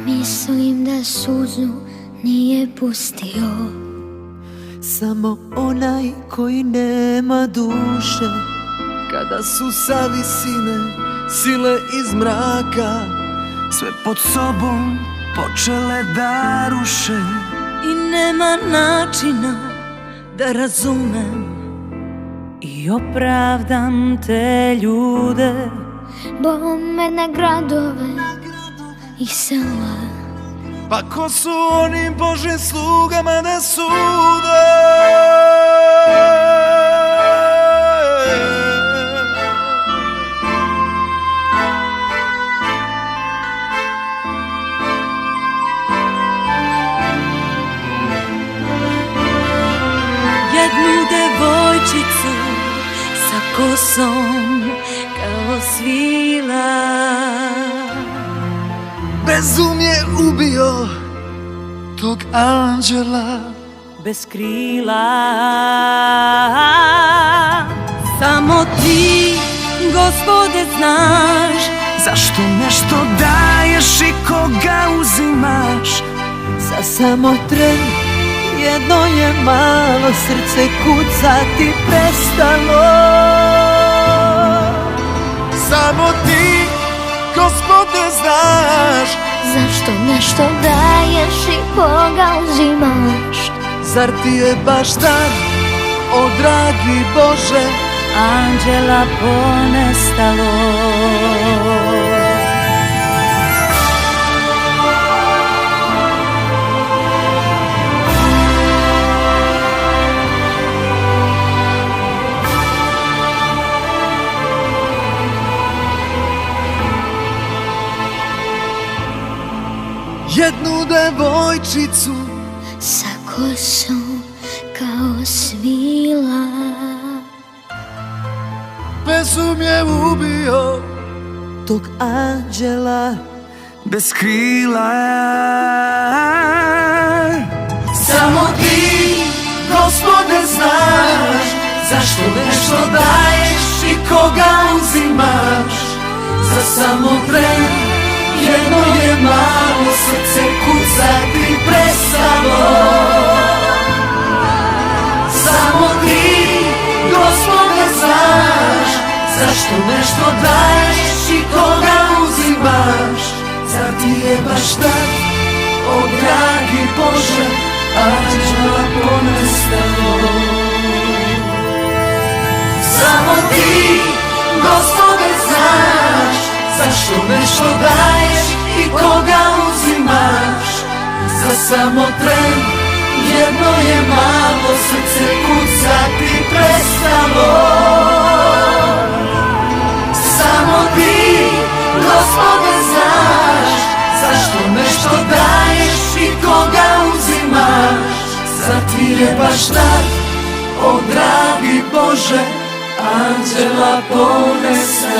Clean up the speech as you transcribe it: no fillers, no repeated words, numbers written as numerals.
Mislim da suzu nije pustio samo onaj koji nema duše. Kada su sa visine sile iz mraka sve pod sobom počele da ruše. I nema načina da razumem i opravdam te ljude. Bome na gradove i sela. Pa ko su onim Božim slugama da sude? Jednu devojčicu sa kosom kao svila. Bezum je ubio tog anđela Bez krila. Samo ti, Gospode, znaš zašto nešto daješ i koga uzimaš. Za samo tren jedno je malo srce kucati prestalo. Samo ti, Gospode, znaš Zašto nešto daješ i koga uzimaš. zar ti je baš dan, o dragi Bože, anđela ponestalo. jednu devojčicu Sa kosom kao svila. bezum je ubio tog anđela bez krila. Samo ti, Gospode, znaš zašto nešto daješ i koga uzimaš. Za samo tren jedno je malo srce kucati prestalo. Samo ti, Gospode, znaš zašto nešto daješ i koga uzimaš. Zar ti je baš tak, o dragi Bože, anđela ponestalo. Samo ti, Gospode, znaš zašto nešto daješ i koga uzimaš. Za samo tren jedno je malo srce kucati prestalo. Samo ti, Gospode, znaš zašto nešto daješ i koga uzimaš. Zar ti je baš tak, o dragi Bože, anđela ponestalo.